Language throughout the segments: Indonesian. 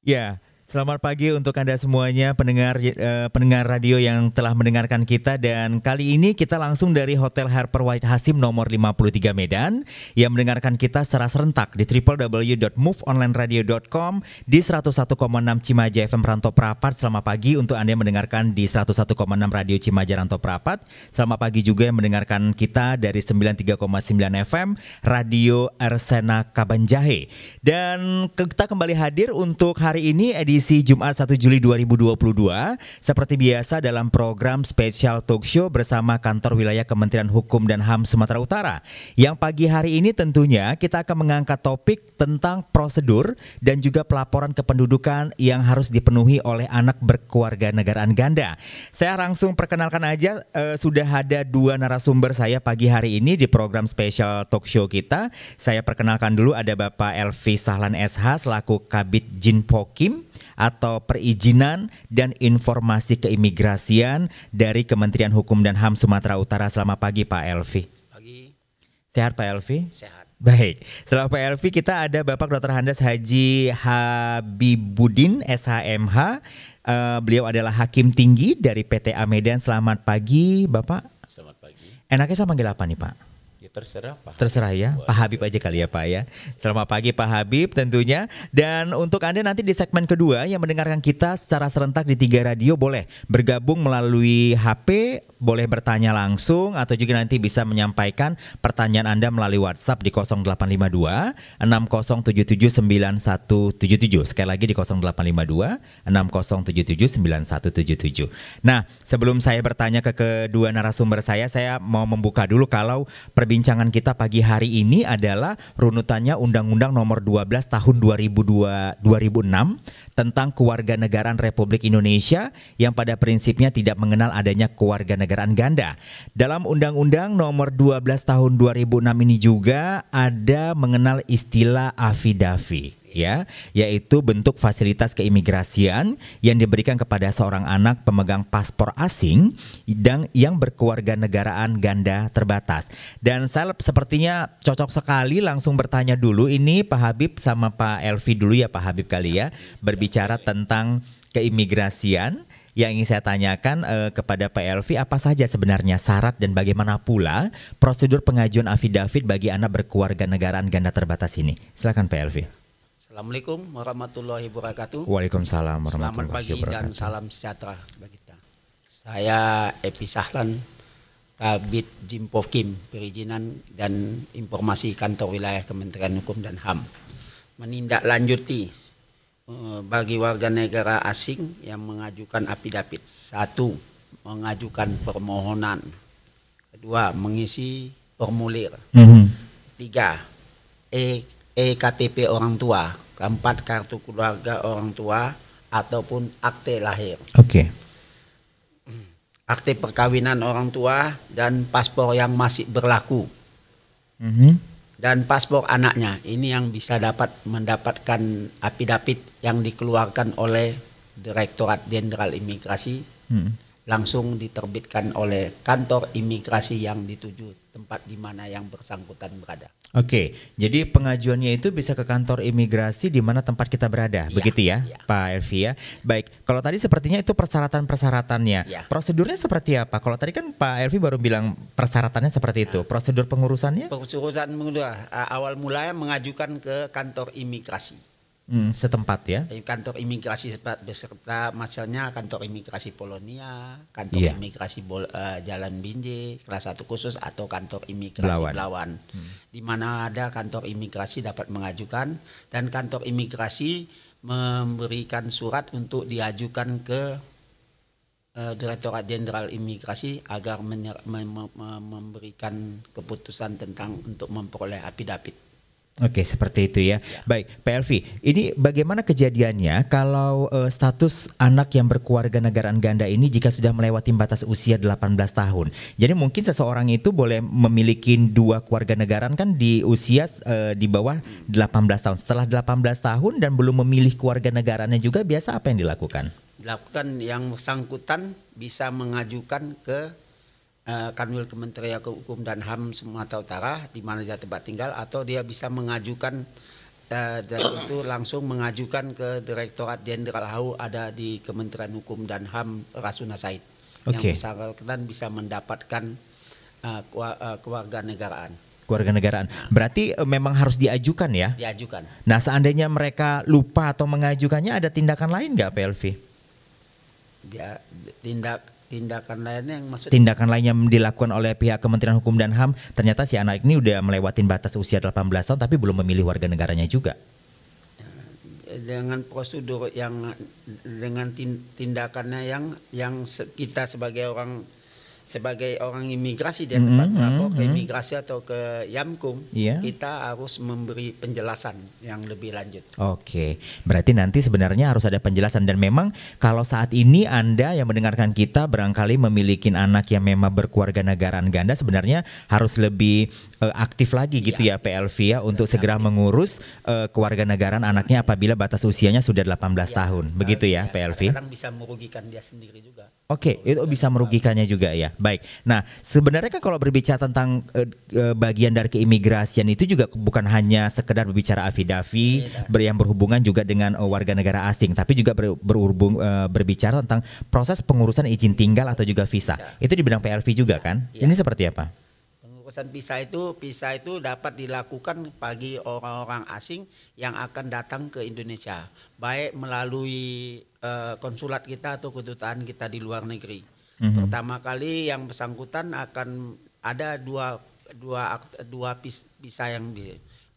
Ya, selamat pagi untuk Anda semuanya pendengar radio yang telah mendengarkan kita, dan kali ini kita langsung dari Hotel Harper White Hasim nomor 53 Medan yang mendengarkan kita secara serentak di www.moveonlineradio.com di 101,6 Cimaja FM Rantau Prapat. Selamat pagi untuk Anda yang mendengarkan di 101,6 Radio Cimaja Rantau Prapat. Selamat pagi juga yang mendengarkan kita dari 93,9 FM Radio Arsena Kabanjahe. Dan kita kembali hadir untuk hari ini edisi Jumat 1 Juli 2022 seperti biasa dalam program spesial talk show bersama Kantor Wilayah Kementerian Hukum dan HAM Sumatera Utara. Yang pagi hari ini tentunya kita akan mengangkat topik tentang prosedur dan juga pelaporan kependudukan yang harus dipenuhi oleh anak berkewarganegaraan ganda. Saya langsung perkenalkan aja, sudah ada dua narasumber saya pagi hari ini di program spesial talk show kita. Saya perkenalkan dulu, ada Bapak Elvi Sahlan SH selaku Kabid Jinpokim atau Perizinan dan Informasi Keimigrasian dari Kementerian Hukum dan HAM Sumatera Utara. Selamat pagi Pak Elvi. Pagi. Sehat Pak Elvi? Sehat. Baik, setelah Pak Elvi kita ada Bapak Dr. Handes Haji Habibuddin SHMH. Beliau adalah Hakim Tinggi dari PTA Medan. Selamat pagi Bapak. Selamat pagi. Enaknya saya panggil apa nih Pak? Ya terserah Pak. Terserah ya, Pak Habib aja kali ya Pak ya. Selamat pagi Pak Habib tentunya. Dan untuk Anda nanti di segmen kedua yang mendengarkan kita secara serentak di 3 radio, boleh bergabung melalui HP, boleh bertanya langsung, atau juga nanti bisa menyampaikan pertanyaan Anda melalui WhatsApp di 0852 6077 9177. Sekali lagi di 0852 6077 9177. Nah, sebelum saya bertanya ke kedua narasumber saya mau membuka dulu kalau perbincangan kita pagi hari ini adalah runutannya Undang-Undang Nomor 12 Tahun 2006 tentang Kewarganegaraan Republik Indonesia yang pada prinsipnya tidak mengenal adanya kewarganegaraan ganda. Dalam Undang-Undang Nomor 12 Tahun 2006 ini juga ada mengenal istilah affidavit, ya, yaitu bentuk fasilitas keimigrasian yang diberikan kepada seorang anak pemegang paspor asing dan yang berkewarganegaraan ganda terbatas. Dan saya sepertinya cocok sekali langsung bertanya dulu, ini Pak Habib sama Pak Elvi dulu ya, Pak Habib kali ya, berbicara tentang keimigrasian. Yang ingin saya tanyakan kepada Pak Elvi, apa saja sebenarnya syarat dan bagaimana pula prosedur pengajuan affidavit bagi anak berkewarganegaraan ganda terbatas ini? Silakan Pak Elvi. Assalamualaikum warahmatullahi wabarakatuh. Waalaikumsalam Selamat warahmatullahi pagi wabarakatuh. dan salam sejahtera bagi kita. Saya Epi Sahlan, Kabid Jinpokim, Perizinan dan Informasi Kantor Wilayah Kementerian Hukum dan HAM, menindaklanjuti bagi warga negara asing yang mengajukan affidavit. 1. Mengajukan permohonan. 2. Mengisi formulir. 3. EKTP orang tua. 4. Kartu keluarga orang tua ataupun akte lahir. Oke. Akte perkawinan orang tua dan paspor yang masih berlaku. Dan paspor anaknya, ini yang bisa mendapatkan affidavit yang dikeluarkan oleh Direktorat Jenderal Imigrasi, langsung diterbitkan oleh kantor imigrasi yang dituju tempat di mana yang bersangkutan berada. Oke, jadi pengajuannya itu bisa ke kantor imigrasi di mana tempat kita berada, begitu ya, Pak Elvi ya. Baik, kalau tadi sepertinya itu persyaratan-persyaratannya. Prosedurnya seperti apa? Kalau tadi kan Pak Elvi baru bilang persyaratannya seperti itu. Prosedur pengurusannya? Pengurusan awal mulanya mengajukan ke kantor imigrasi. Setempat ya. Kantor imigrasi beserta misalnya kantor imigrasi Polonia, kantor imigrasi Jalan Binjai kelas 1 khusus, atau kantor imigrasi Belawan. Di mana ada kantor imigrasi dapat mengajukan, dan kantor imigrasi memberikan surat untuk diajukan ke Direktorat Jenderal Imigrasi agar memberikan keputusan tentang untuk memperoleh affidavit. Oke, seperti itu ya. Baik, Pak Elvi, ini bagaimana kejadiannya kalau status anak yang berkewarganegaraan ganda ini jika sudah melewati batas usia 18 tahun? Jadi mungkin seseorang itu boleh memiliki 2 kewarganegaraan kan di usia di bawah 18 tahun. Setelah 18 tahun dan belum memilih kewarganegaraannya juga, biasa apa yang dilakukan? Yang bersangkutan bisa mengajukan ke Kanwil Kementerian Hukum dan HAM Sumatera Utara di mana dia tempat tinggal, atau dia bisa mengajukan dan itu langsung mengajukan ke Direktorat Jenderal HAU ada di Kementerian Hukum dan HAM Rasuna Said yang bersangkutan bisa mendapatkan kewarganegaraan. Kewarganegaraan. Berarti memang harus diajukan ya? Diajukan. Nah, seandainya mereka lupa atau mengajukannya, ada tindakan lain nggak, PLV? Dia tindakan lainnya yang maksudnya? Tindakan lain yang dilakukan oleh pihak Kementerian Hukum dan HAM, ternyata si anak ini udah melewatin batas usia 18 tahun tapi belum memilih warga negaranya juga. Dengan prosedur yang dengan tindakannya yang kita sebagai orang imigrasi dia tempat melapor ke imigrasi atau ke Yamkum, kita harus memberi penjelasan yang lebih lanjut. Oke, berarti nanti sebenarnya harus ada penjelasan, dan memang kalau saat ini Anda yang mendengarkan kita barangkali memiliki anak yang memang berkewarganegaraan ganda, sebenarnya harus lebih aktif lagi gitu ya PLV ya, untuk segera mengurus kewarganegaraan anaknya apabila batas usianya sudah 18 tahun. Begitu ya PLV? Kadang bisa merugikan dia sendiri juga. Oke, itu bisa merugikannya juga ya. Baik. Nah, sebenarnya kan kalau berbicara tentang bagian dari keimigrasian itu juga bukan hanya sekedar berbicara afidavi yang berhubungan juga dengan warga negara asing, tapi juga berbicara tentang proses pengurusan izin tinggal atau juga visa. Itu di bidang PLV juga kan? Ini seperti apa? Pengurusan visa itu dapat dilakukan bagi orang-orang asing yang akan datang ke Indonesia, baik melalui konsulat kita atau kedutaan kita di luar negeri. Pertama kali yang bersangkutan akan ada dua visa yang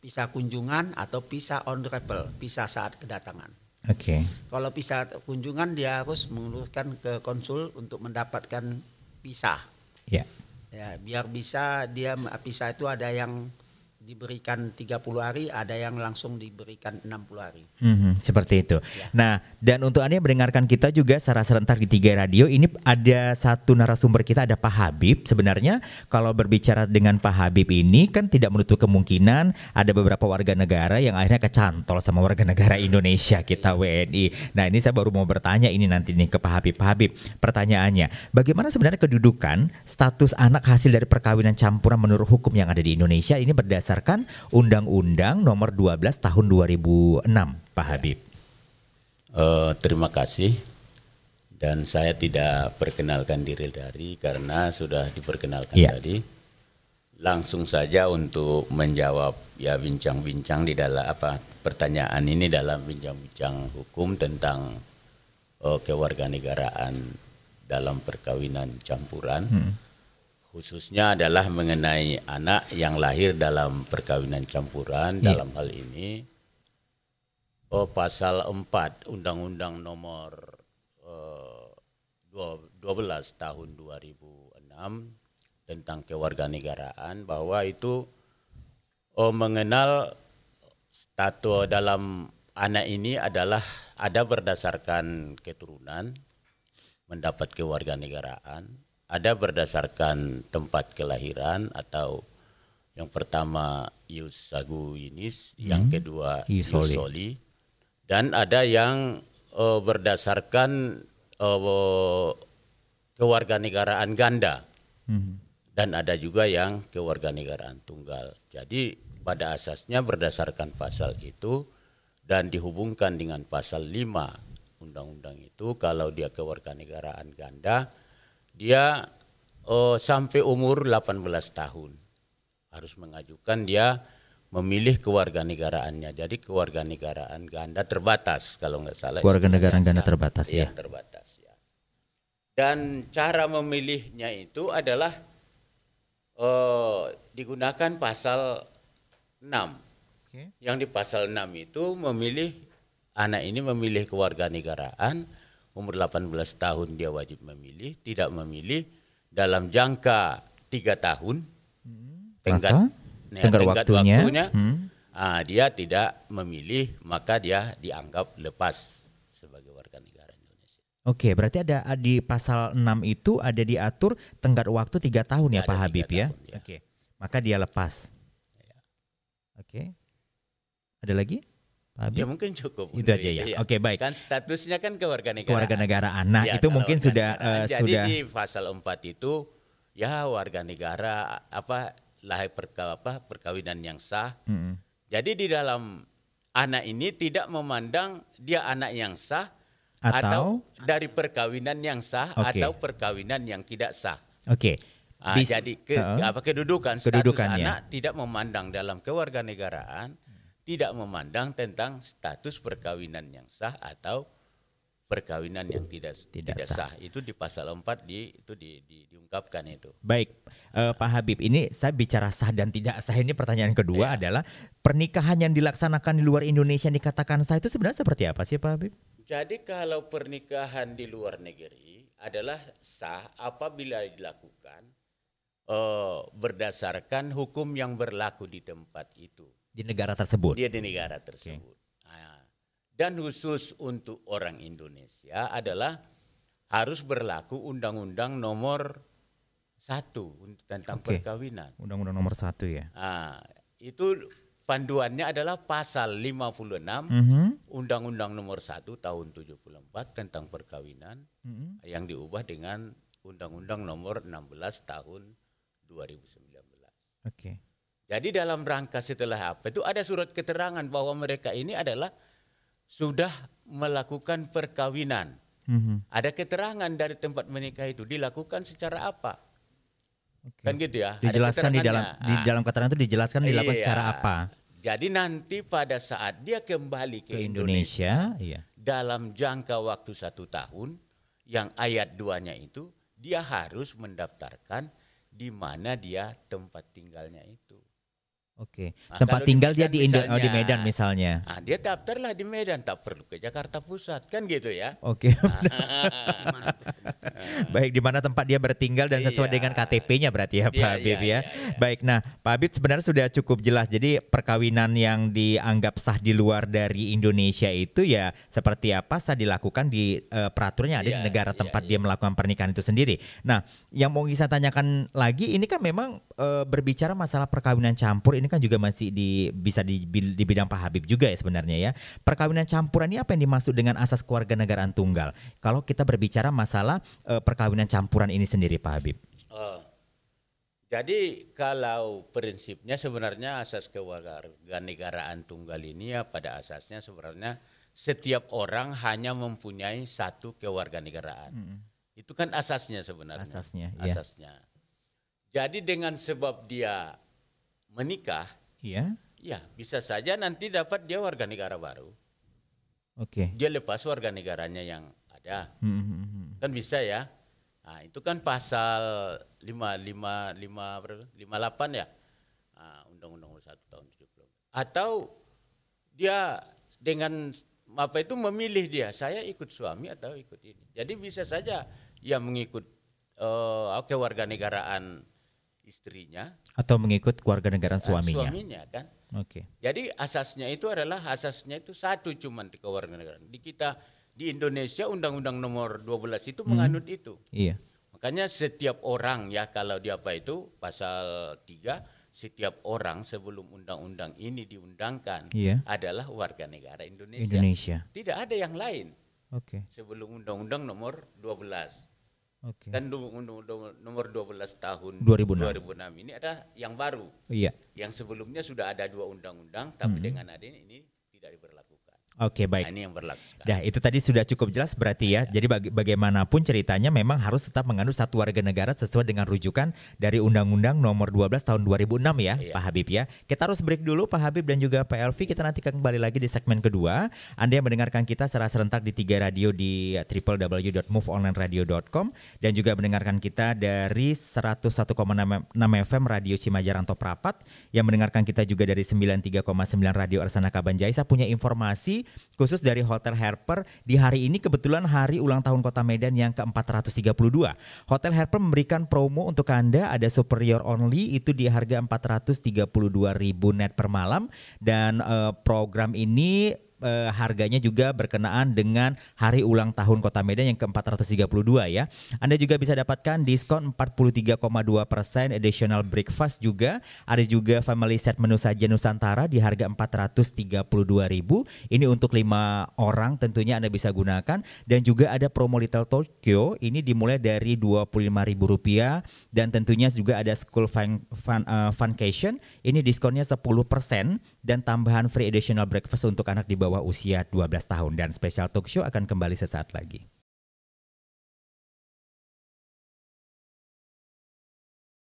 visa kunjungan atau visa on arrival, visa saat kedatangan. Oke. Kalau visa kunjungan dia harus menguruskan ke konsul untuk mendapatkan visa. Ya. Ya, biar bisa dia visa itu ada yang diberikan 30 hari, ada yang langsung diberikan 60 hari. Seperti itu. Ya. Nah, dan untuk Anda yang mendengarkan kita juga secara serentak di 3 Radio, ini ada satu narasumber kita, ada Pak Habib. Sebenarnya kalau berbicara dengan Pak Habib ini kan tidak menutup kemungkinan ada beberapa warga negara yang akhirnya kecantol sama warga negara Indonesia kita WNI. Nah, ini saya baru mau bertanya ini nanti nih ke Pak Habib. Pak Habib, pertanyaannya, bagaimana sebenarnya kedudukan status anak hasil dari perkawinan campuran menurut hukum yang ada di Indonesia ini berdasarkan Undang-Undang Nomor 12 Tahun 2006, Pak Habib? Terima kasih. Dan saya tidak perkenalkan diri karena sudah diperkenalkan tadi. Langsung saja untuk menjawab ya bincang-bincang di dalam pertanyaan ini dalam bincang-bincang hukum tentang kewarganegaraan dalam perkawinan campuran. Khususnya adalah mengenai anak yang lahir dalam perkawinan campuran. Dalam hal ini pasal 4 Undang-Undang Nomor 12 Tahun 2006 tentang kewarganegaraan, bahwa itu mengenal status dalam anak ini adalah ada berdasarkan keturunan mendapat kewarganegaraan, ada berdasarkan tempat kelahiran atau yang pertama ius sanguinis, yang kedua ius soli, dan ada yang berdasarkan kewarganegaraan ganda, dan ada juga yang kewarganegaraan tunggal. Jadi pada asasnya berdasarkan pasal itu dan dihubungkan dengan pasal 5 undang-undang itu, kalau dia kewarganegaraan ganda, dia sampai umur 18 tahun harus mengajukan dia memilih kewarganegaraannya. Jadi kewarganegaraan ganda terbatas kalau nggak salah. Kewarganegaraan ganda terbatas ya. Terbatas ya. Dan cara memilihnya itu adalah digunakan pasal 6. Yang di pasal 6 itu anak ini memilih kewarganegaraan. Umur 18 tahun dia wajib memilih, tidak memilih dalam jangka 3 tahun, tenggat waktunya dia tidak memilih, maka dia dianggap lepas sebagai warga negara Indonesia. Oke, berarti ada di pasal 6 itu ada diatur tenggat waktu 3 tahun ya Pak Habib ya? Oke, maka dia lepas. Ya. Oke, ada lagi? Ya mungkin cukup. Itu aja ya. Oke, baik. Kan statusnya kan kewarganegaraan. Kewarganegaraan. Nah, itu mungkin sudah jadi di pasal 4 itu ya warga negara lahir perkawinan yang sah. Jadi di dalam anak ini tidak memandang dia anak yang sah Atau? dari perkawinan yang sah Oke. atau perkawinan yang tidak sah. Oke. Jadi kedudukan status Kedudukannya. anak tidak memandang dalam kewarganegaraan, tidak memandang tentang status perkawinan yang sah atau perkawinan yang tidak sah. Itu di pasal 4 diungkapkan itu. Baik, Pak Habib, ini saya bicara sah dan tidak sah, ini pertanyaan kedua adalah pernikahan yang dilaksanakan di luar Indonesia yang dikatakan sah itu sebenarnya seperti apa sih Pak Habib? Jadi kalau pernikahan di luar negeri adalah sah apabila dilakukan berdasarkan hukum yang berlaku di tempat itu. Di negara tersebut? Dia di negara tersebut. Dan khusus untuk orang Indonesia adalah harus berlaku Undang-Undang Nomor 1 tentang perkawinan. Undang-Undang Nomor 1 ya. Itu panduannya adalah pasal 56 Undang-Undang Nomor 1 tahun 74 tentang perkawinan yang diubah dengan Undang-Undang Nomor 16 tahun 2019. Oke. Jadi dalam rangka setelah apa itu ada surat keterangan bahwa mereka ini adalah sudah melakukan perkawinan. Ada keterangan dari tempat menikah itu dilakukan secara apa? Kan gitu ya. Dijelaskan di dalam keterangan itu dijelaskan dilakukan secara apa? Jadi nanti pada saat dia kembali ke Indonesia, dalam jangka waktu 1 tahun, yang ayat 2-nya itu dia harus mendaftarkan di mana dia tempat tinggalnya itu. Oke. Nah, Tempat kalau tinggal di dia Medan di Medan misalnya. Dia daftarlah di Medan, tak perlu ke Jakarta Pusat, kan gitu ya. Oke. Baik, di mana tempat dia bertinggal dan sesuai dengan KTP-nya berarti ya Pak Habib ya. Baik, nah Pak Habib sebenarnya sudah cukup jelas. Jadi perkawinan yang dianggap sah di luar dari Indonesia itu ya seperti apa sah dilakukan di peraturannya ada di negara tempat dia melakukan pernikahan itu sendiri. Nah, yang mau saya tanyakan lagi ini kan memang berbicara masalah perkawinan campur ini kan juga masih bisa di bidang Pak Habib juga ya sebenarnya ya. Perkawinan campuran ini apa yang dimaksud dengan asas kewarganegaraan tunggal? Kalau kita berbicara masalah perkawinan campuran ini sendiri Pak Habib. Jadi kalau prinsipnya sebenarnya asas kewarganegaraan tunggal ini ya pada asasnya sebenarnya setiap orang hanya mempunyai satu kewarganegaraan. Itu kan asasnya sebenarnya. Asasnya. Jadi dengan sebab dia menikah, ya bisa saja nanti dapat dia warga negara baru. Oke. Dia lepas warga negaranya yang ada, kan bisa ya. Nah, itu kan pasal 58 ya, Undang-Undang 1 tahun 70. Atau dia dengan memilih dia, saya ikut suami atau ikut ini. Jadi bisa saja ia mengikut kewarganegaraan istrinya atau mengikut kewarganegaraan suaminya. Suaminya kan. Oke. Jadi asasnya itu satu cuman di kewarganegaraan. Di kita di Indonesia Undang-Undang Nomor 12 itu menganut itu. Iya. Makanya setiap orang ya kalau di pasal 3 setiap orang sebelum undang-undang ini diundangkan adalah warga negara Indonesia. Tidak ada yang lain. Oke. Sebelum Undang-Undang Nomor 12. Oke. Dan Undang-Undang Nomor 12 tahun 2006 ini ada yang baru. Iya. Yang sebelumnya sudah ada 2 undang-undang, tapi dengan adanya ini tidak diberlakukan. Oke, baik. Nah, ini yang berlaku sekarang. Dah, itu tadi sudah cukup jelas berarti ya. Jadi bagaimanapun ceritanya memang harus tetap menganut satu warga negara sesuai dengan rujukan dari Undang-Undang Nomor 12 tahun 2006 ya, Pak Habib ya. Kita harus break dulu Pak Habib dan juga Pak Elvi. Kita nanti kembali lagi di segmen kedua. Anda yang mendengarkan kita secara serentak di 3 radio di www.moveonlineradio.com dan juga mendengarkan kita dari 101,6 FM Radio Cimajaran Top Rapat, yang mendengarkan kita juga dari 93,9 Radio Arsana Kabanjai. Saya punya informasi khusus dari Hotel Harper. Di hari ini kebetulan hari ulang tahun Kota Medan yang ke-432. Hotel Harper memberikan promo untuk Anda, ada superior only itu di harga 432.000 net per malam, dan program ini harganya juga berkenaan dengan hari ulang tahun Kota Medan yang ke-432 ya. Anda juga bisa dapatkan diskon 43,2%, additional breakfast juga. Ada juga family set menu sajian Nusantara di harga 432.000. Ini untuk 5 orang tentunya Anda bisa gunakan. Dan juga ada promo Little Tokyo, ini dimulai dari Rp25.000 dan tentunya juga ada school funcation, ini diskonnya 10% dan tambahan free additional breakfast untuk anak di bawah usia 12 tahun dan special talk show akan kembali sesaat lagi.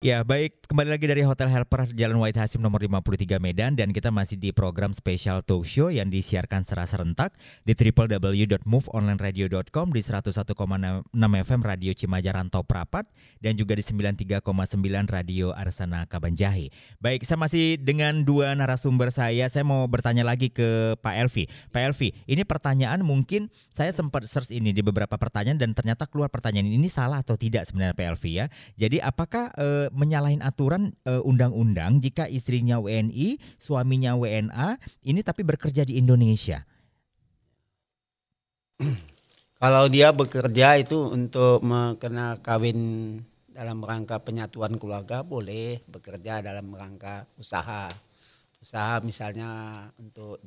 Ya baik, kembali lagi dari Hotel Helper Jalan Wahid Hasim nomor 53 Medan dan kita masih di program Special Talk Show yang disiarkan secara serentak di www.moveonlineradio.com di 101,6 FM Radio Cimaja Rantau Prapat dan juga di 93,9 Radio Arsana Kabanjahe. Baik, saya masih dengan dua narasumber saya mau bertanya lagi ke Pak Elvi. Pak Elvi, ini pertanyaan mungkin saya sempat search ini di beberapa pertanyaan dan ternyata keluar pertanyaan ini salah atau tidak sebenarnya Pak Elvi ya. Jadi apakah menyalahin aturan undang-undang jika istrinya WNI, suaminya WNA, ini tapi bekerja di Indonesia? Kalau dia bekerja itu untuk kena kawin dalam rangka penyatuan keluarga, boleh bekerja dalam rangka usaha. Usaha misalnya untuk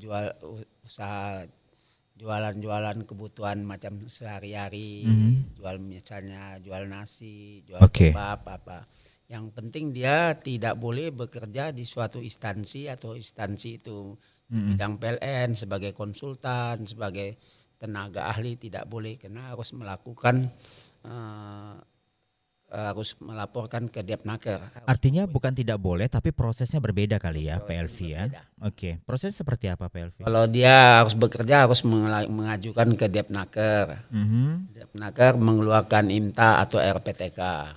jualan kebutuhan macam sehari-hari, jual misalnya jual nasi, jual kebab apa. Yang penting dia tidak boleh bekerja di suatu instansi atau instansi itu di bidang PLN sebagai konsultan, sebagai tenaga ahli tidak boleh, karena harus melaporkan ke Depnaker. Artinya bukan tidak boleh tapi prosesnya berbeda kali ya Pak Elvi ya. Oke, proses seperti apa Pak Elvi? Kalau dia harus bekerja harus mengajukan ke Depnaker. Depnaker mengeluarkan IMTA atau RPTK.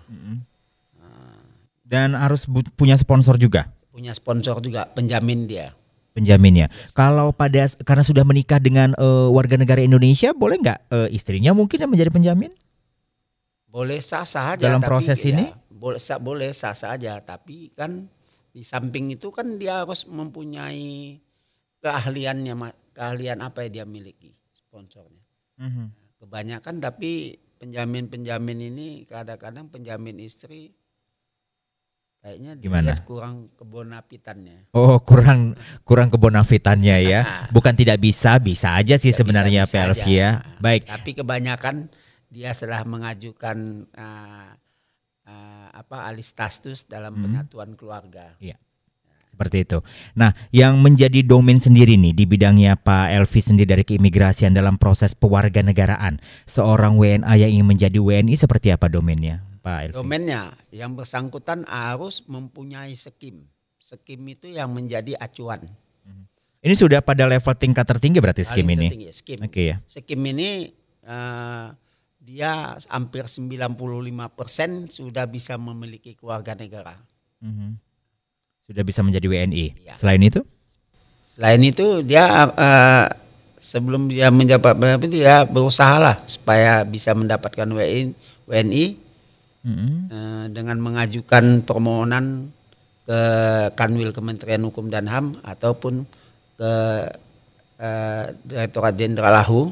Dan harus punya sponsor juga? Punya sponsor juga, penjamin dia. Penjaminnya. Yes. Kalau karena sudah menikah dengan warga negara Indonesia, boleh nggak istrinya mungkin yang menjadi penjamin? Boleh sah-sah aja. Dalam proses ini? Boleh sah-sah aja, tapi kan di samping itu kan dia harus mempunyai keahlian apa yang dia miliki sponsornya. Kebanyakan tapi penjamin ini kadang-kadang penjamin istri kayaknya dilihat kurang kebonafitannya. Oh, kurang kebonafitannya ya. Bukan tidak bisa aja sih sebenarnya Pak Elvi ya. Baik. Tapi kebanyakan dia setelah mengajukan alih status dalam penyatuan keluarga. Iya. Seperti itu. Nah, yang menjadi domain sendiri nih di bidangnya Pak Elvi sendiri dari keimigrasian dalam proses pewarganegaraan seorang WNA yang ingin menjadi WNI seperti apa domainnya? Domainnya yang bersangkutan harus mempunyai skim. Skim itu yang menjadi acuan. Ini sudah pada level tingkat tertinggi berarti skim ini? Skim. Oke ya. Skim ini dia hampir 95% sudah bisa memiliki kewarganegaraan. Sudah bisa menjadi WNI. Ya. Selain itu? Selain itu dia sebelum dia menjabat dia berusahalah supaya bisa mendapatkan WNI. Dengan mengajukan permohonan ke Kanwil Kementerian Hukum dan HAM ataupun ke Direktorat Jenderal AHU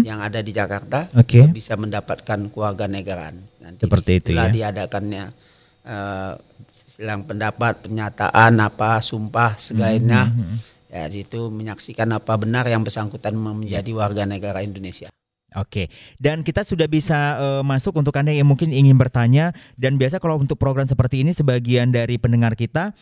yang ada di Jakarta, bisa mendapatkan kewarganegaraan. Nanti seperti itu ya. Diadakannya silang pendapat, pernyataan sumpah segalanya. Ya, situ menyaksikan apa benar yang bersangkutan menjadi warga negara Indonesia. Oke, dan kita sudah bisa masuk untuk Anda yang mungkin ingin bertanya. Dan biasa kalau untuk program seperti ini sebagian dari pendengar kita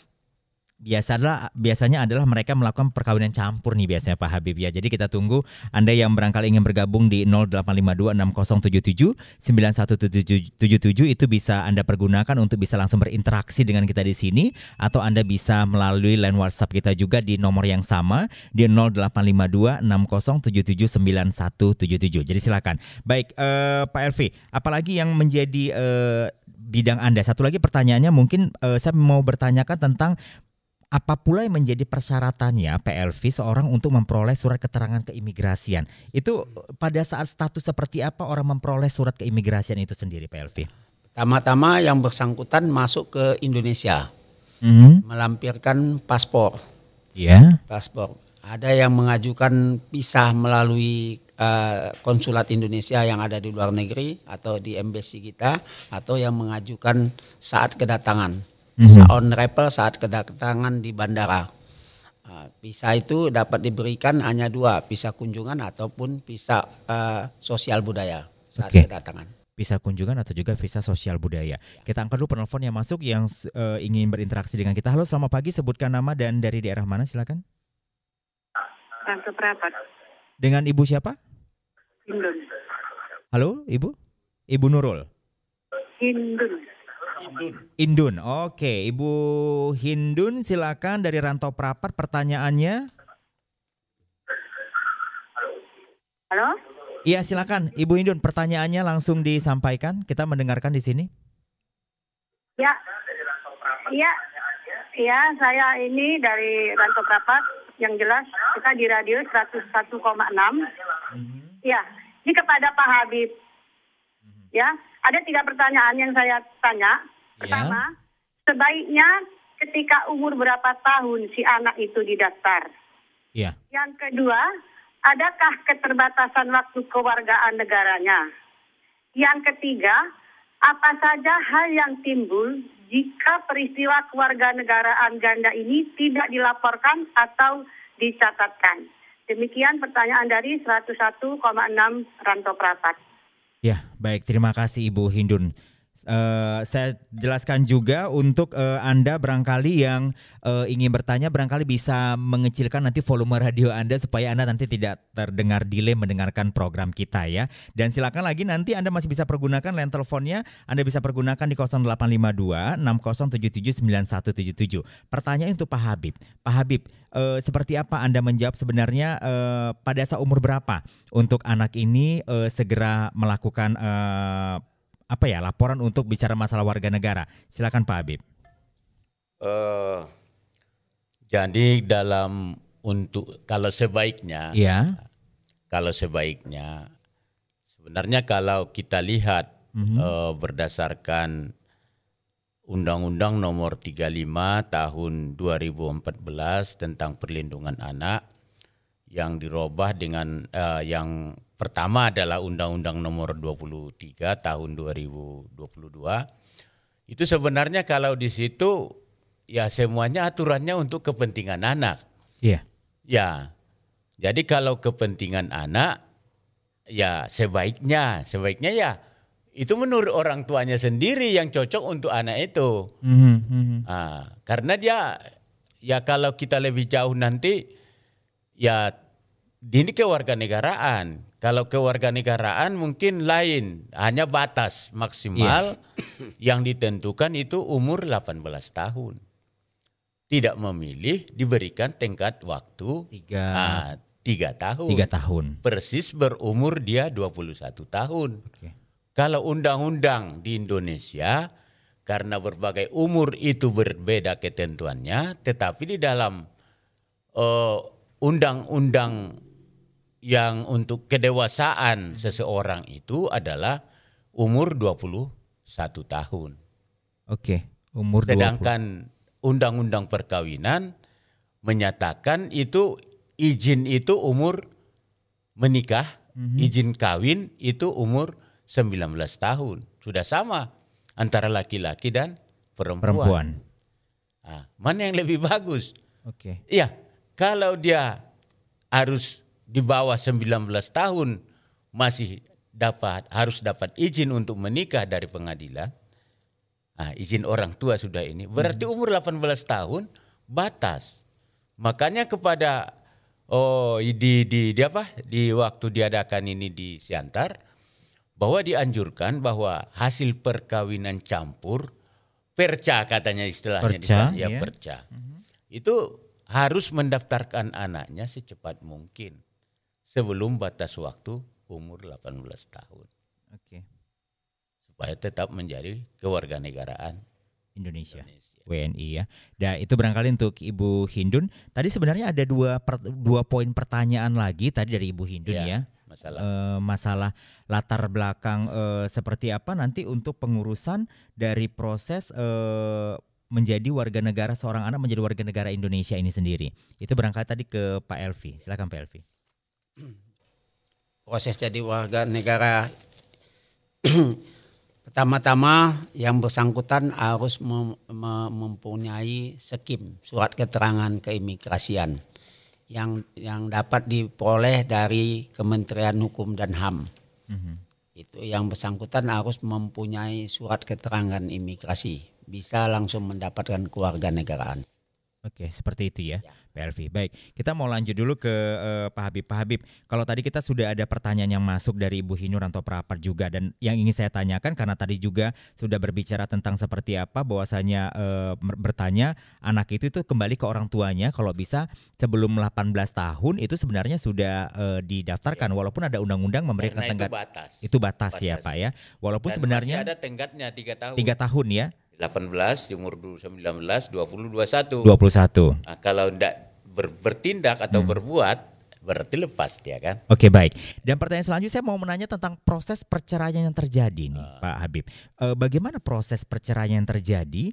biasanya adalah mereka melakukan perkawinan campur nih biasanya Pak Habib ya. Jadi kita tunggu Anda yang barangkali ingin bergabung di 085260779177 itu bisa Anda pergunakan untuk bisa langsung berinteraksi dengan kita di sini, atau Anda bisa melalui line WhatsApp kita juga di nomor yang sama di 085260779177. Jadi silakan. Baik Pak Elvi, apalagi yang menjadi bidang Anda? Satu lagi pertanyaannya mungkin saya mau bertanyakan tentang apa pula yang menjadi persyaratannya PLV seorang untuk memperoleh surat keterangan keimigrasian? Itu pada saat status seperti apa orang memperoleh surat keimigrasian itu sendiri PLV? Pertama-tama yang bersangkutan masuk ke Indonesia, melampirkan paspor. Ya. Paspor. Ada yang mengajukan pisah melalui konsulat Indonesia yang ada di luar negeri atau di embassy kita, atau yang mengajukan saat kedatangan, visa on arrival saat kedatangan di bandara. Visa itu dapat diberikan hanya dua, visa kunjungan ataupun visa sosial budaya saat kedatangan. Visa kunjungan atau juga visa sosial budaya. Kita angkat dulu penelpon yang masuk yang ingin berinteraksi dengan kita. Halo, selamat pagi. Sebutkan nama dan dari daerah mana, silakan. Rantau Prapat. Dengan Ibu siapa? Hindun. Halo, Ibu? Ibu Nurul. Indun. Oke, Ibu Hindun silakan dari Rantau Prapat, pertanyaannya. Halo? Iya, silakan Ibu Hindun, pertanyaannya langsung disampaikan. Kita mendengarkan di sini. Ya. Iya, saya ini dari Rantau Prapat. Yang jelas kita di radio 101,6. Ya, ini kepada Pak Habib. Ya, ada 3 pertanyaan yang saya tanya. Pertama, sebaiknya ketika umur berapa tahun si anak itu didaftar? Iya. Yang kedua, adakah keterbatasan waktu kewargaan negaranya? Yang ketiga, apa saja hal yang timbul jika peristiwa kewarganegaraan ganda ini tidak dilaporkan atau dicatatkan? Demikian pertanyaan dari 101,6 Rantau Prapat. Ya, baik. Terima kasih Ibu Hindun. Saya jelaskan juga untuk Anda barangkali yang ingin bertanya, barangkali bisa mengecilkan nanti volume radio Anda supaya Anda nanti tidak terdengar delay mendengarkan program kita ya. Dan silakan lagi nanti Anda masih bisa pergunakan line teleponnya, Anda bisa pergunakan di 0852 6077 9177. Pertanyaan untuk Pak Habib. Pak Habib, seperti apa Anda menjawab sebenarnya pada saat umur berapa untuk anak ini segera melakukan laporan untuk bicara masalah warga negara? Silakan Pak Habib. Jadi kalau sebaiknya sebenarnya kalau kita lihat berdasarkan Undang-Undang Nomor 35 Tahun 2014 tentang perlindungan anak yang dirubah dengan yang pertama adalah Undang-Undang Nomor 23 Tahun 2022. Itu sebenarnya kalau di situ ya semuanya aturannya untuk kepentingan anak. Iya. Ya. Jadi kalau kepentingan anak ya sebaiknya ya itu menurut orang tuanya sendiri yang cocok untuk anak itu. Karena dia ya kalau kita lebih jauh nanti ya ini kewarganegaraan. Kalau kewarganegaraan mungkin lain, hanya batas maksimal yang ditentukan itu umur 18 tahun. Tidak memilih, diberikan tenggat waktu 3 tahun. 3 tahun. Persis berumur dia 21 tahun. Okay. Kalau undang-undang di Indonesia, karena berbagai umur itu berbeda ketentuannya, tetapi di dalam undang-undang yang untuk kedewasaan seseorang itu adalah umur 21 tahun. Oke, umur 20. Sedangkan undang-undang perkawinan menyatakan itu izin itu umur menikah, izin kawin itu umur 19 tahun. Sudah sama antara laki-laki dan perempuan. Mana yang lebih bagus? Oke. Iya, kalau dia harus di bawah 19 tahun masih harus dapat izin untuk menikah dari pengadilan. Izin orang tua sudah ini. Berarti umur 18 tahun batas. Makanya kepada di waktu diadakan ini di Siantar bahwa dianjurkan bahwa hasil perkawinan campur perca katanya istilahnya perca. Itu harus mendaftarkan anaknya secepat mungkin sebelum batas waktu umur 18 tahun. Oke. Supaya tetap menjadi kewarganegaraan Indonesia. WNI ya. Dan itu barangkali untuk Ibu Hindun. Tadi sebenarnya ada dua poin pertanyaan lagi tadi dari Ibu Hindun ya. Masalah latar belakang seperti apa nanti untuk pengurusan dari proses menjadi warga negara, seorang anak menjadi warga negara Indonesia ini sendiri? Itu barangkali tadi ke Pak Elvi. Silakan Pak Elvi. Proses jadi warga negara pertama-tama yang bersangkutan harus mempunyai SKIM, surat keterangan keimigrasian yang dapat diperoleh dari Kementerian Hukum dan HAM. Itu yang bersangkutan harus mempunyai surat keterangan imigrasi, bisa langsung mendapatkan kewarganegaraan. Oke, seperti itu ya, Pak Elvi. Baik, kita mau lanjut dulu ke Pak Habib. Pak Habib, kalau tadi kita sudah ada pertanyaan yang masuk dari Ibu Hinur Rantau Prapat juga, dan yang ingin saya tanyakan karena tadi juga sudah berbicara tentang seperti apa bahwasanya bertanya anak itu kembali ke orang tuanya kalau bisa sebelum 18 tahun itu sebenarnya sudah didaftarkan, walaupun ada undang-undang memberikan tenggat. Itu batas ya Pak ya. Walaupun dan sebenarnya masih ada tenggatnya 3 tahun. 3 tahun ya. 18, umur 19, 20, 21. Nah, kalau tidak bertindak atau berbuat, berarti lepas dia kan. Oke, baik. Dan pertanyaan selanjutnya saya mau menanya tentang proses perceraian yang terjadi nih Pak Habib. Bagaimana proses perceraian yang terjadi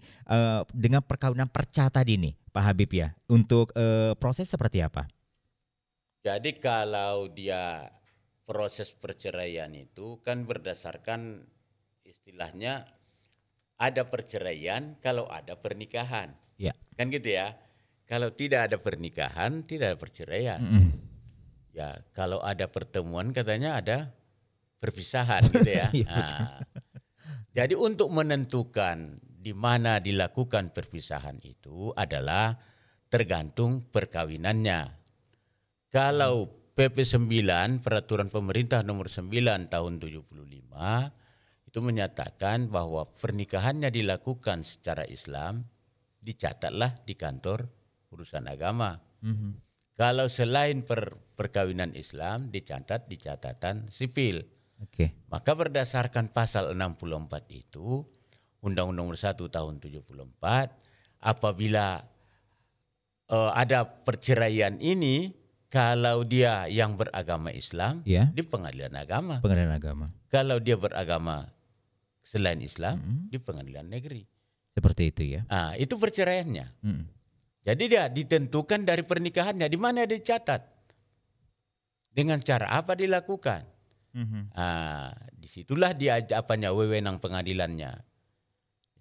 dengan perkawinan perca tadi nih Pak Habib ya? Untuk proses seperti apa? Jadi kalau dia proses perceraian itu kan berdasarkan istilahnya ada perceraian kalau ada pernikahan. Ya. Kan gitu ya. Kalau tidak ada pernikahan, tidak ada perceraian. Ya, kalau ada pertemuan katanya ada perpisahan gitu ya. Nah, jadi untuk menentukan di mana dilakukan perpisahan itu adalah tergantung perkawinannya. Kalau PP 9, Peraturan Pemerintah Nomor 9 Tahun 75, itu menyatakan bahwa pernikahannya dilakukan secara Islam, dicatatlah di kantor urusan agama. Kalau selain perkawinan Islam, dicatat di catatan sipil. Maka berdasarkan pasal 64 itu, Undang-Undang Nomor 1 Tahun 74, apabila ada perceraian ini, kalau dia yang beragama Islam, di pengadilan agama. Kalau dia beragama selain Islam, di pengadilan negeri. Seperti itu ya. Itu perceraiannya. Jadi dia ditentukan dari pernikahannya, di mana dicatat. Dengan cara apa dilakukan. Disitulah dia wewenang pengadilannya.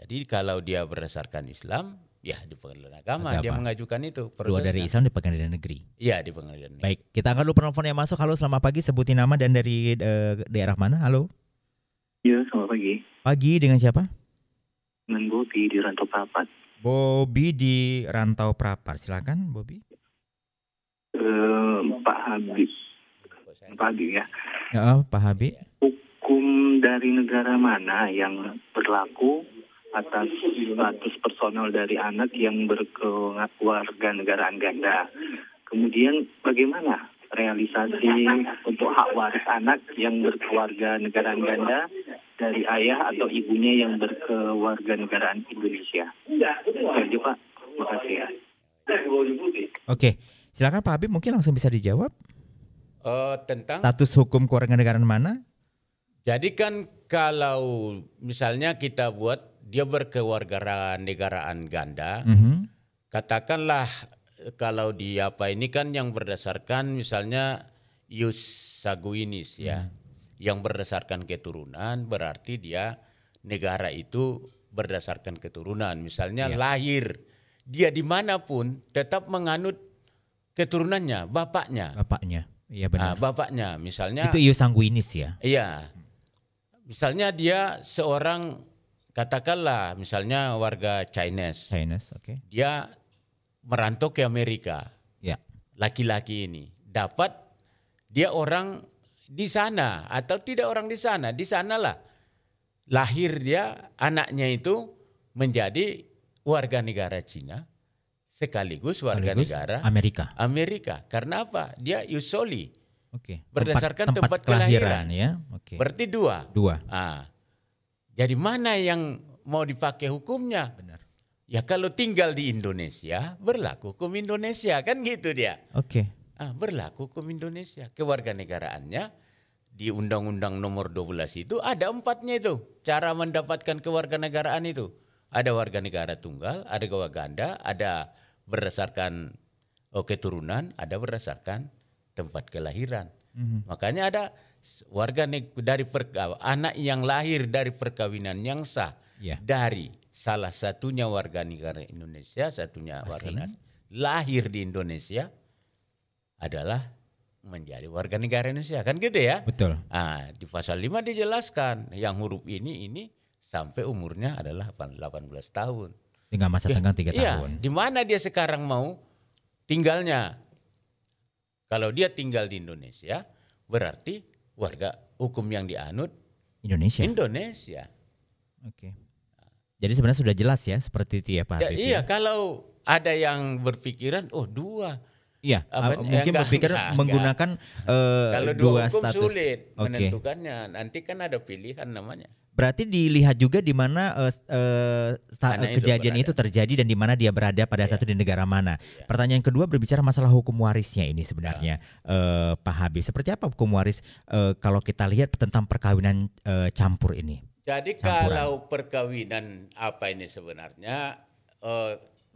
Jadi kalau dia berdasarkan Islam, ya di pengadilan agama. Dia mengajukan itu prosesnya. Dua dari Islam di pengadilan negeri. Iya, di pengadilan negeri. Baik, kita angkat dulu penelpon yang masuk. Halo, selamat pagi, sebutin nama dan dari daerah mana? Halo. Iya, selamat pagi. Pagi, dengan siapa? Dengan Bobi di Rantau Prapat. Bobi di Rantau Prapat, silakan Bobi. Pak Habib. Pak Habib ya. Ya, Pak Habib. Hukum dari negara mana yang berlaku atas status personal dari anak yang berkewarganegaraan ganda? Kemudian bagaimana realisasi untuk hak waris anak yang berkewarganegaraan ganda dari ayah atau ibunya yang berkewarganegaraan Indonesia? Itu Pak, terima kasih ya. Oke, silakan Pak Habib, mungkin langsung bisa dijawab. Tentang status hukum kewarganegaraan mana? Jadi kan kalau misalnya kita buat dia berkewarganegaraan ganda, katakanlah kalau di ini kan yang berdasarkan misalnya ius sanguinis ya, yang berdasarkan keturunan, berarti dia negara itu berdasarkan keturunan. Misalnya lahir dia dimanapun tetap menganut keturunannya, bapaknya. Iya benar. Bapaknya misalnya. Itu ius sanguinis ya. Iya. Misalnya dia seorang katakanlah misalnya warga Chinese. Oke. Dia merantau ke Amerika. Ya. Laki-laki ini dapat dia orang di sana atau tidak orang di sana. Di sanalah lahir dia, anaknya itu menjadi warga negara Cina sekaligus warga negara Amerika. Karena apa? Dia ius soli. Oke. Berdasarkan tempat kelahiran ya. Oke. Berarti dua. Jadi mana yang mau dipakai hukumnya? Benar. Ya kalau tinggal di Indonesia berlaku hukum Indonesia, kan gitu dia. Oke. Berlaku hukum Indonesia. Kewarganegaraannya di Undang-Undang Nomor 12 itu ada 4-nya itu. Cara mendapatkan kewarganegaraan itu. ada warga negara tunggal, ada warga ganda, ada berdasarkan keturunan, ada berdasarkan tempat kelahiran. Makanya ada anak yang lahir dari perkawinan yang sah dari salah satunya warga negara Indonesia, satunya warga lahir di Indonesia adalah menjadi warga negara Indonesia, kan gitu ya? Betul. Di pasal 5 dijelaskan yang huruf ini sampai umurnya adalah 18 tahun. Dengan masa tenggang 3 tahun. Di mana dia sekarang mau tinggalnya? Kalau dia tinggal di Indonesia, berarti warga hukum yang dianut Indonesia. Oke. Jadi sebenarnya sudah jelas ya seperti itu ya Pak Habib. Iya, kalau ada yang berpikiran, dua. Iya, mungkin berpikir menggunakan kalau dua hukum status. Sulit menentukannya. Nanti kan ada pilihan namanya. Berarti dilihat juga di mana kejadian itu terjadi dan di mana dia berada pada saat itu di negara mana. Pertanyaan kedua berbicara masalah hukum warisnya ini sebenarnya Pak Habib. Seperti apa hukum waris kalau kita lihat tentang perkawinan campur ini? Jadi kalau perkawinan apa ini sebenarnya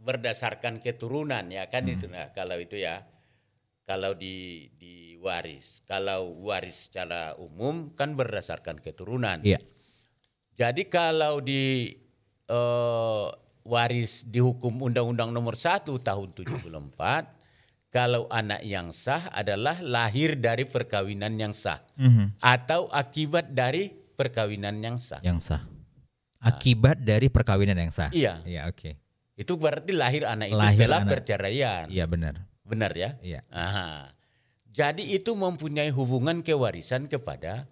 berdasarkan keturunan ya kan itu. Nah, kalau itu ya kalau di waris. Kalau waris secara umum kan berdasarkan keturunan. Iya. Jadi kalau di waris dihukum Undang-Undang Nomor 1 tahun 74, kalau anak yang sah adalah lahir dari perkawinan yang sah atau akibat dari perkawinan yang sah. Yang sah. Akibat dari perkawinan yang sah. Iya. Iya, oke. Itu berarti lahir anak itu setelah perceraian. Iya, benar. Benar ya? Iya. Jadi itu mempunyai hubungan kewarisan kepada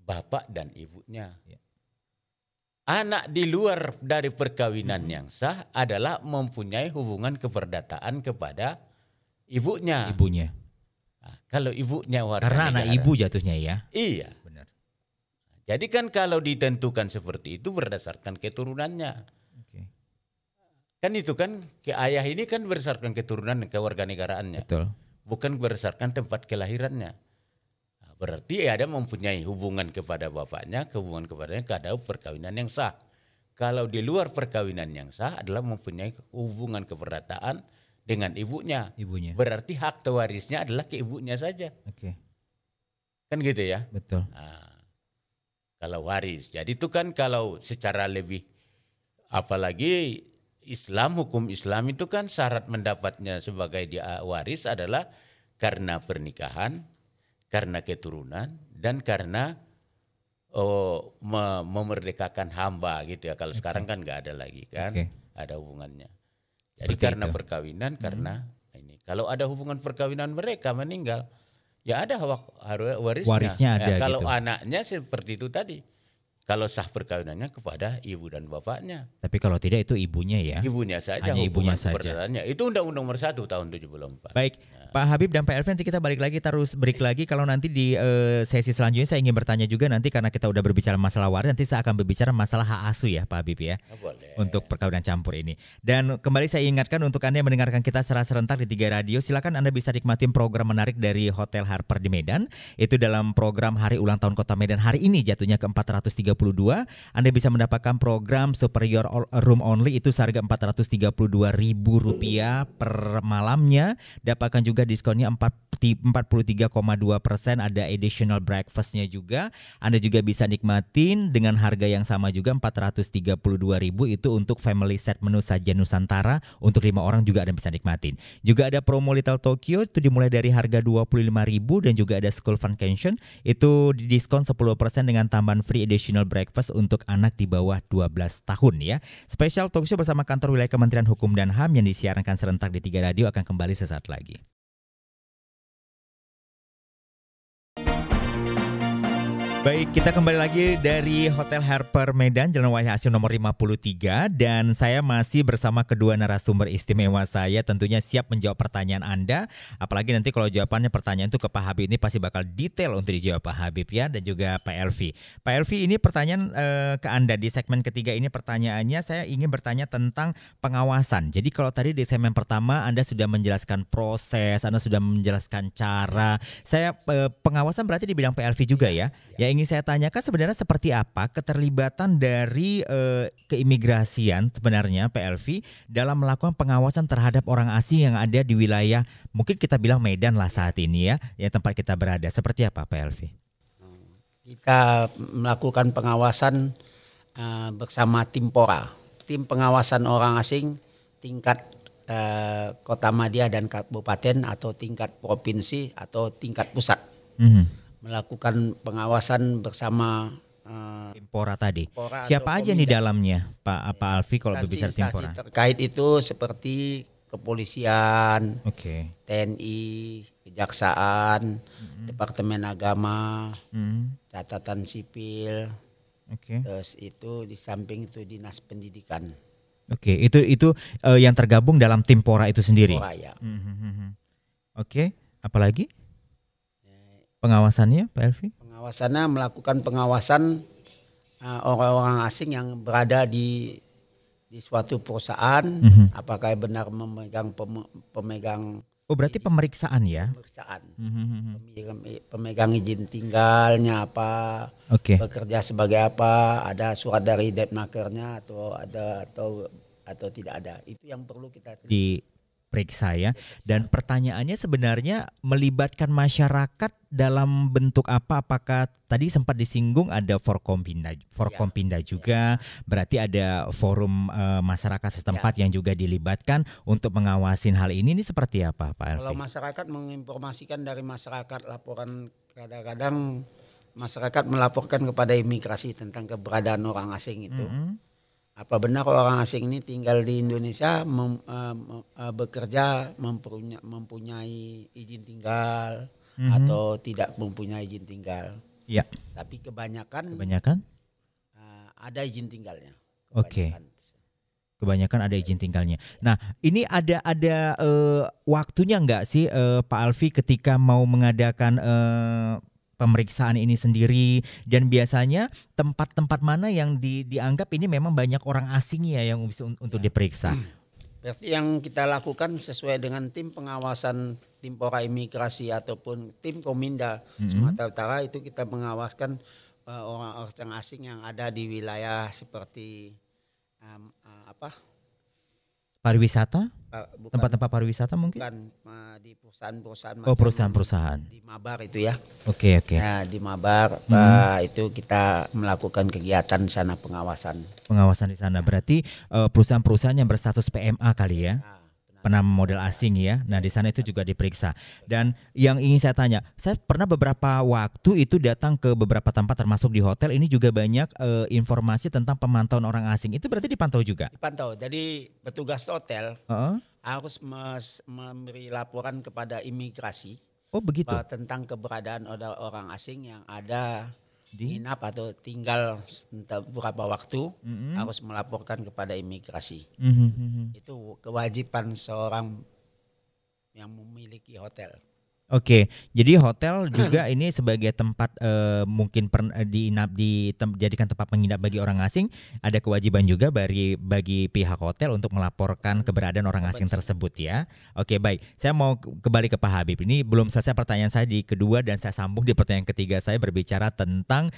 bapak dan ibunya. Iya. Anak di luar dari perkawinan yang sah adalah mempunyai hubungan keperdataan kepada ibunya. Kalau ibunya warga karena negara. anak ibu jatuhnya ya. Iya. Benar. Jadi kan kalau ditentukan seperti itu berdasarkan keturunannya. Oke. Kan itu kan ayah ini kan berdasarkan keturunan kewarganegaraannya. Betul. Bukan berdasarkan tempat kelahirannya. Berarti ada mempunyai hubungan kepada bapaknya, hubungan kepadanya kada perkawinan yang sah. Kalau di luar perkawinan yang sah adalah mempunyai hubungan keperdataan dengan ibunya. Berarti hak warisnya adalah ke ibunya saja. Oke. Kan gitu ya? Betul. Kalau waris. Jadi itu kan kalau secara lebih apalagi hukum Islam itu kan syarat mendapatnya sebagai dia waris adalah karena pernikahan, karena keturunan, dan karena memerdekakan hamba gitu ya. Kalau sekarang kan nggak ada lagi kan, ada hubungannya. Jadi seperti karena itu. Perkawinan, karena ini. Kalau ada hubungan perkawinan mereka meninggal, ya ada warisnya ada. Kalau gitu. anaknya seperti itu tadi. Kalau sah perkawinannya kepada ibu dan bapaknya. Tapi kalau tidak itu ibunya ya. Ibunya saja. Hanya ibunya saja. Itu Undang-Undang Nomor 1 tahun 74. Baik, Pak Habib dan Pak Elvi, nanti kita balik lagi break lagi. Kalau nanti di sesi selanjutnya saya ingin bertanya juga nanti karena kita udah berbicara masalah waris, nanti saya akan berbicara masalah hak asuh ya Pak Habib ya. Boleh. Untuk perkawinan campur ini. Dan kembali saya ingatkan untuk Anda yang mendengarkan kita secara serentak di 3 radio, silakan Anda bisa nikmatin program menarik dari Hotel Harper di Medan. Itu dalam program Hari Ulang Tahun Kota Medan hari ini jatuhnya ke 432. Anda bisa mendapatkan program Superior Room Only itu seharga Rp432.000 per malamnya. Dapatkan juga diskonnya 43,2%, ada additional breakfastnya juga. Anda juga bisa nikmatin dengan harga yang sama juga Rp432.000 itu untuk family set menu sajian Nusantara untuk 5 orang juga Anda bisa nikmatin. Juga ada promo Little Tokyo itu dimulai dari harga Rp25.000 dan juga ada School Vacation itu diskon 10% dengan tambahan free additional breakfast untuk anak di bawah 12 tahun ya. Spesial talk show bersama kantor wilayah Kementerian Hukum dan HAM yang disiarkan serentak di 3 radio akan kembali sesaat lagi. Baik, kita kembali lagi dari Hotel Harper Medan, Jalan Wahid Hasim nomor 53. Dan saya masih bersama kedua narasumber istimewa saya, tentunya siap menjawab pertanyaan Anda. Apalagi nanti kalau jawabannya pertanyaan itu ke Pak Habib, ini pasti bakal detail untuk dijawab Pak Habib ya. Dan juga Pak Elvi. Pak Elvi, ini pertanyaan ke Anda di segmen ketiga ini. Pertanyaannya saya ingin bertanya tentang pengawasan. Jadi kalau tadi di segmen pertama Anda sudah menjelaskan proses, Anda sudah menjelaskan cara. Saya pengawasan berarti di bidang Pak Elvi juga ya. yang ingin saya tanyakan sebenarnya seperti apa keterlibatan dari keimigrasian sebenarnya PLV dalam melakukan pengawasan terhadap orang asing yang ada di wilayah mungkin kita bilang Medan lah saat ini ya tempat kita berada. Seperti apa PLV? Kita melakukan pengawasan bersama tim PORA, tim pengawasan orang asing tingkat Kota Madia dan Kabupaten atau tingkat provinsi atau tingkat pusat. Melakukan pengawasan bersama tim PORA tadi. PORA siapa aja nih dalamnya Pak Alfi kalau berbicara tim PORA? Terkait itu seperti kepolisian, TNI, kejaksaan, Departemen Agama, catatan sipil, terus itu di samping itu dinas pendidikan. Oke, itu yang tergabung dalam tim PORA itu sendiri. PORA, ya. Oke, apalagi pengawasannya Pak Elvi? Pengawasannya melakukan pengawasan orang-orang asing yang berada di suatu perusahaan, apakah benar pemegang. Oh, berarti pemeriksaan ya? Pemeriksaan. Pemegang izin tinggalnya apa? Bekerja sebagai apa? Ada surat dari Depnakernya atau tidak ada? Itu yang perlu kita diperiksa ya. Dan pertanyaannya sebenarnya melibatkan masyarakat dalam bentuk apa? Apakah tadi sempat disinggung ada Forkompinda juga, berarti ada forum masyarakat setempat yang juga dilibatkan untuk mengawasin hal ini. Ini seperti apa Pak Elvi? Kalau masyarakat menginformasikan dari masyarakat, laporan kadang-kadang masyarakat melaporkan kepada imigrasi tentang keberadaan orang asing itu. Apa benar orang asing ini tinggal di Indonesia, bekerja, mempunyai izin tinggal atau tidak mempunyai izin tinggal? Ya. Tapi kebanyakan ada izin tinggalnya. Kebanyakan ada izin tinggalnya. Nah, ini ada waktunya nggak sih Pak Alfi ketika mau mengadakan pemeriksaan ini sendiri, dan biasanya tempat-tempat mana yang dianggap ini memang banyak orang asing ya yang bisa untuk diperiksa? Berarti yang kita lakukan sesuai dengan tim pengawasan tim PORA imigrasi ataupun tim Kominda Sumatera Utara, itu kita mengawaskan orang-orang asing yang ada di wilayah seperti pariwisata? Tempat-tempat pariwisata mungkin? Bukan, di perusahaan-perusahaan. Perusahaan-perusahaan. Di Mabar itu ya. Oke. Nah, di Mabar itu kita melakukan kegiatan sana pengawasan. Pengawasan di sana. Berarti perusahaan-perusahaan yang berstatus PMA kali ya? Penambang modal asing ya. Nah, di sana itu juga diperiksa. Dan yang ingin saya tanya, saya pernah beberapa waktu itu datang ke beberapa tempat termasuk di hotel, ini juga banyak informasi tentang pemantauan orang asing. Itu berarti dipantau juga? Dipantau. Jadi petugas hotel harus memberi laporan kepada imigrasi. Oh, begitu. Tentang keberadaan orang asing yang ada inap atau tinggal beberapa waktu, harus melaporkan kepada imigrasi. Itu kewajiban seorang yang memiliki hotel. Oke, jadi hotel juga ini sebagai tempat mungkin dijadikan tempat menginap bagi orang asing, ada kewajiban juga bagi pihak hotel untuk melaporkan keberadaan orang asing tersebut ya. Oke, baik. Saya mau kembali ke Pak Habib. Ini belum selesai pertanyaan saya di kedua, dan saya sambung di pertanyaan ketiga saya berbicara tentang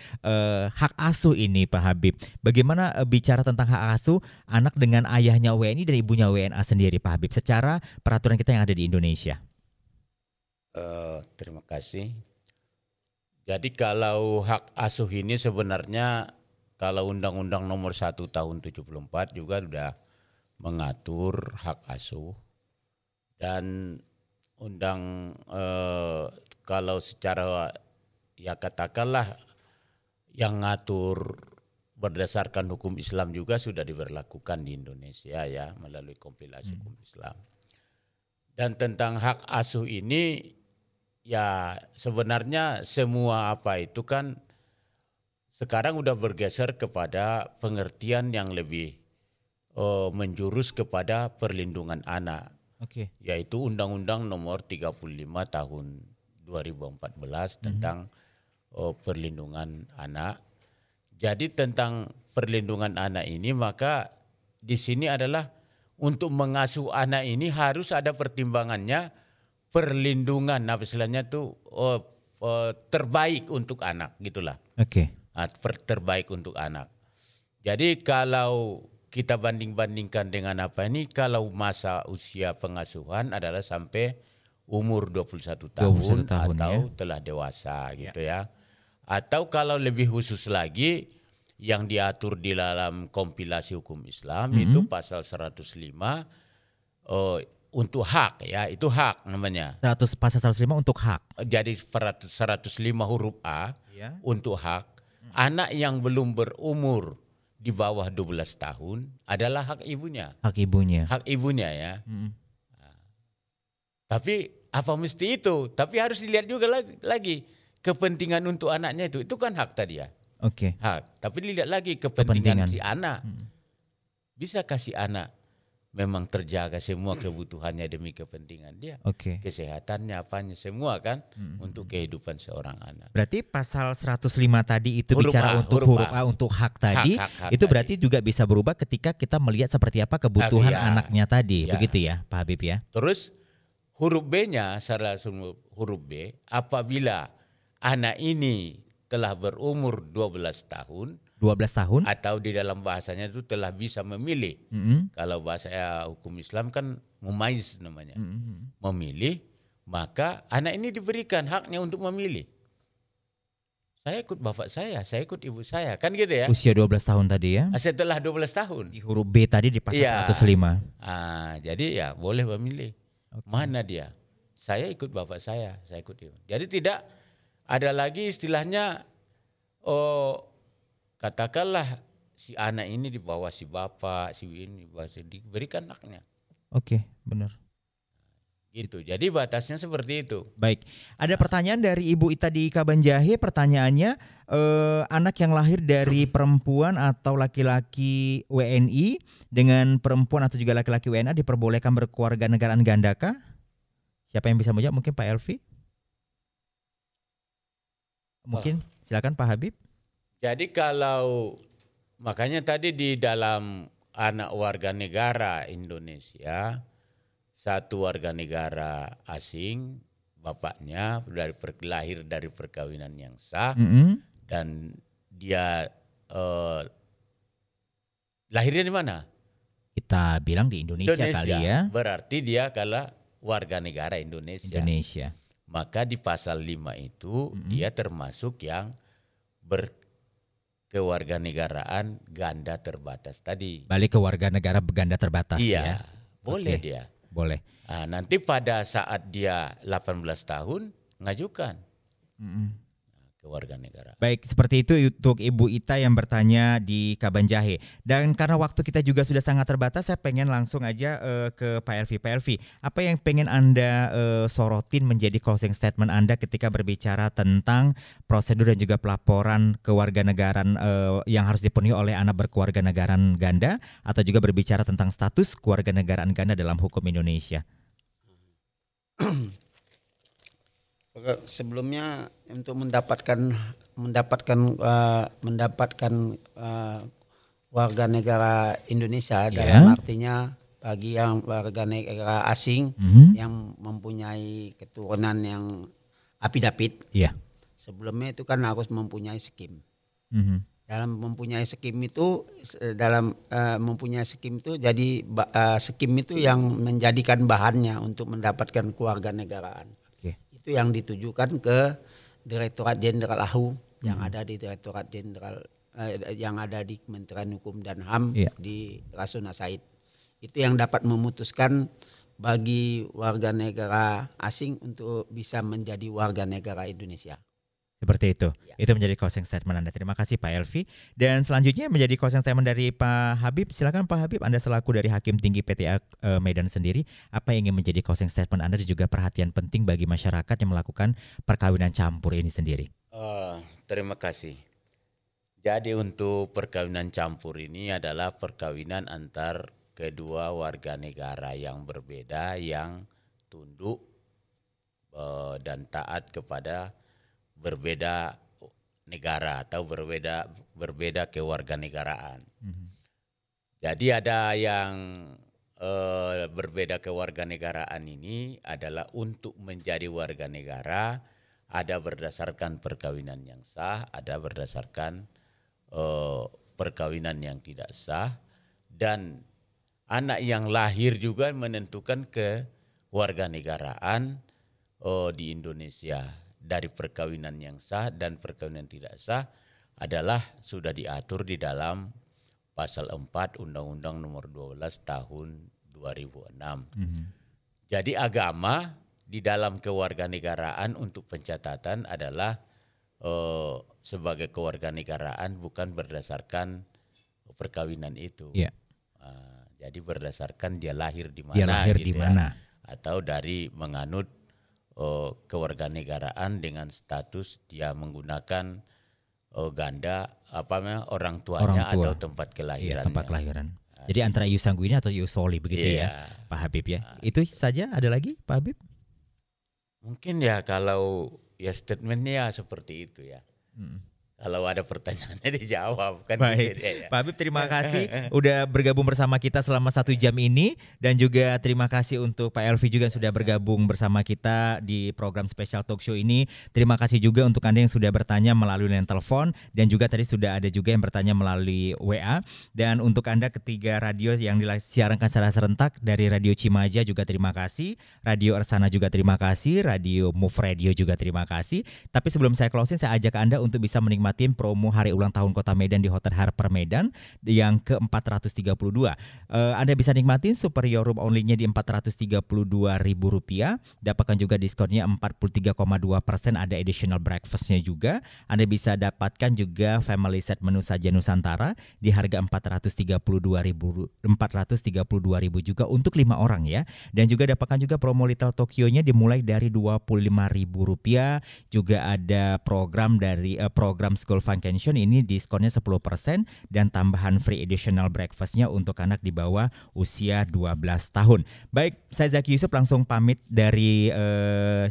hak asuh ini Pak Habib. Bagaimana bicara tentang hak asuh anak dengan ayahnya WNI dan ibunya WNA sendiri Pak Habib secara peraturan kita yang ada di Indonesia? Terima kasih. Jadi kalau hak asuh ini sebenarnya kalau Undang-Undang Nomor 1 Tahun 74 juga sudah mengatur hak asuh, dan kalau secara ya katakanlah yang ngatur berdasarkan hukum Islam juga sudah diberlakukan di Indonesia ya melalui kompilasi hukum Islam. Dan tentang hak asuh ini ya sebenarnya semua itu kan sekarang udah bergeser kepada pengertian yang lebih menjurus kepada perlindungan anak. Yaitu Undang-Undang Nomor 35 Tahun 2014 tentang perlindungan anak. Jadi tentang perlindungan anak ini, maka di sini adalah untuk mengasuh anak ini harus ada pertimbangannya perlindungan. Nah, istilahnya tuh terbaik untuk anak gitulah. Oke. Terbaik untuk anak. Jadi kalau kita banding-bandingkan dengan apa ini, kalau masa usia pengasuhan adalah sampai umur 21 tahun, atau ya, telah dewasa gitu ya. Atau kalau lebih khusus lagi yang diatur di dalam kompilasi hukum Islam itu pasal 105 untuk hak ya, itu hak namanya. Pasal 105 untuk hak. Jadi 105 huruf A untuk hak. Anak yang belum berumur di bawah 12 tahun adalah hak ibunya. Hak ibunya. Hak ibunya ya. Tapi apa mesti itu? Tapi harus dilihat juga lagi kepentingan untuk anaknya itu. Itu kan hak tadi ya. Oke. Hak. Tapi dilihat lagi kepentingan si anak. Bisa kasih anak memang terjaga semua kebutuhannya demi kepentingan dia. Kesehatannya, apanya, semua kan untuk kehidupan seorang anak. Berarti pasal 105 tadi itu bicara untuk huruf A untuk hak tadi, hak itu berarti tadi juga bisa berubah ketika kita melihat seperti apa kebutuhan anaknya tadi, begitu ya Pak Habib ya. Terus huruf B-nya, huruf B, apabila anak ini telah berumur 12 tahun, atau di dalam bahasanya itu telah bisa memilih. Kalau bahasa hukum Islam kan mumaiz namanya. Memilih, maka anak ini diberikan haknya untuk memilih. Saya ikut bapak saya ikut ibu saya, kan gitu ya. Usia 12 tahun tadi ya. Setelah 12 tahun. Di huruf B tadi di pasal 105. Jadi ya boleh memilih. Mana dia? Saya ikut bapak saya ikut ibu. Jadi tidak ada lagi istilahnya katakanlah si anak ini di bawah si bapak, si ini diberikan haknya. Oke, benar. Gitu. Jadi batasnya seperti itu. Baik. Ada pertanyaan dari Ibu Ita di Kabanjahe. Pertanyaannya, anak yang lahir dari perempuan atau laki-laki WNI dengan perempuan atau juga laki-laki WNA diperbolehkan berkewarganegaraan gandakah? Siapa yang bisa menjawab? Mungkin Pak Elvi? Mungkin silakan Pak Habib. Jadi kalau makanya tadi di dalam anak warga negara Indonesia, satu warga negara asing, bapaknya lahir dari perkawinan yang sah, dan dia lahirnya di mana? Kita bilang di Indonesia kali ya. Berarti dia adalah warga negara Indonesia. Maka di pasal 5 itu dia termasuk yang kewarganegaraan ganda terbatas tadi. Balik ke warga negara ganda terbatas ya. Boleh dia. Boleh. Nanti pada saat dia 18 tahun ngajukan kewarganegaraan. Baik, seperti itu untuk Ibu Ita yang bertanya di Kabanjahe. Dan karena waktu kita juga sudah sangat terbatas, saya pengen langsung aja ke Pak Elvi. Pak Elvi, apa yang pengen Anda sorotin menjadi closing statement Anda ketika berbicara tentang prosedur dan juga pelaporan kewarganegaraan yang harus dipenuhi oleh anak berkewarganegaraan ganda, atau juga berbicara tentang status kewarganegaraan ganda dalam hukum Indonesia? Sebelumnya untuk mendapatkan warga negara Indonesia dalam artinya bagi yang warga negara asing yang mempunyai keturunan yang apidapit, sebelumnya itu kan harus mempunyai skim. Dalam mempunyai skim itu jadi skim itu yang menjadikan bahannya untuk mendapatkan kewarganegaraan. Itu yang ditujukan ke Direktorat Jenderal AHU yang ada di Direktorat Jenderal yang ada di Kementerian Hukum dan HAM di Rasuna Said. Itu yang dapat memutuskan bagi warga negara asing untuk bisa menjadi warga negara Indonesia. Seperti itu. Itu menjadi closing statement Anda. Terima kasih Pak Elvi. Dan selanjutnya menjadi closing statement dari Pak Habib. Silakan Pak Habib, Anda selaku dari Hakim Tinggi PTA Medan sendiri, apa yang ingin menjadi closing statement Anda dan juga perhatian penting bagi masyarakat yang melakukan perkawinan campur ini sendiri? Terima kasih. Jadi untuk perkawinan campur ini adalah perkawinan antar kedua warga negara yang berbeda, yang tunduk dan taat kepada berbeda negara atau berbeda kewarganegaraan. Jadi ada yang berbeda kewarganegaraan ini adalah untuk menjadi warga negara Ada berdasarkan perkawinan yang sah, ada berdasarkan perkawinan yang tidak sah, dan anak yang lahir juga menentukan kewarganegaraan di Indonesia. Dari perkawinan yang sah dan perkawinan tidak sah adalah sudah diatur di dalam pasal 4 Undang-Undang Nomor 12 Tahun 2006. Jadi agama di dalam kewarganegaraan untuk pencatatan adalah sebagai kewarganegaraan bukan berdasarkan perkawinan itu. Yeah. Jadi berdasarkan dia lahir di mana, Dia lahir di mana, atau dari menganut kewarganegaraan dengan status dia menggunakan ganda orang tuanya atau tempat kelahiran. Iya, tempat kelahiran. Jadi antara ius sanguinis atau ius soli begitu ya, Pak Habib ya. Itu saja, ada lagi Pak Habib? Mungkin ya kalau ya statementnya seperti itu ya. Kalau ada pertanyaannya dijawab kan. Baik, gitu ya. Pak Habib terima kasih udah bergabung bersama kita selama 1 jam ini, dan juga terima kasih untuk Pak Elvi juga sudah bergabung bersama kita di program spesial talk show ini. Terima kasih juga untuk Anda yang sudah bertanya melalui line telepon, dan juga tadi sudah ada juga yang bertanya melalui WA. Dan untuk Anda ketiga radio yang disiarkan secara serentak dari Radio Cimaja juga terima kasih, Radio Ersana juga terima kasih, Radio Move Radio juga terima kasih. Tapi sebelum saya closing, saya ajak Anda untuk bisa menikmati promo hari ulang tahun Kota Medan di Hotel Harper Medan yang ke-432. Anda bisa nikmatin superior room only-nya di Rp432.000. Dapatkan juga diskonnya 43,2%, ada additional breakfast-nya juga. Anda bisa dapatkan juga family set menu saja Nusantara di harga Rp432.000 juga untuk 5 orang ya. Dan juga dapatkan juga promo Little Tokyo-nya dimulai dari Rp25.000. Juga ada program dari program School Vacation, ini diskonnya 10% dan tambahan free additional breakfast-nya untuk anak di bawah usia 12 tahun. Baik, saya Zaki Yusuf langsung pamit dari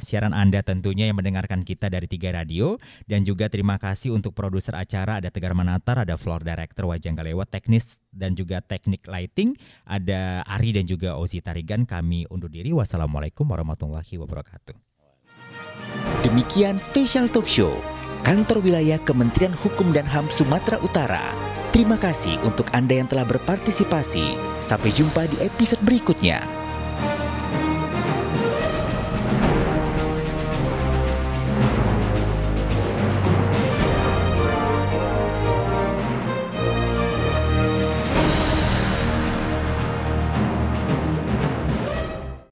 siaran Anda tentunya yang mendengarkan kita dari 3 radio, dan juga terima kasih untuk produser acara, ada Tegar Manatar, ada floor director Wajang Galewat, teknis dan juga teknik lighting, ada Ari dan juga Ozi Tarigan. Kami undur diri. Wassalamualaikum warahmatullahi wabarakatuh. Demikian spesial talk show Kantor Wilayah Kementerian Hukum dan HAM Sumatera Utara. Terima kasih untuk Anda yang telah berpartisipasi. Sampai jumpa di episode berikutnya.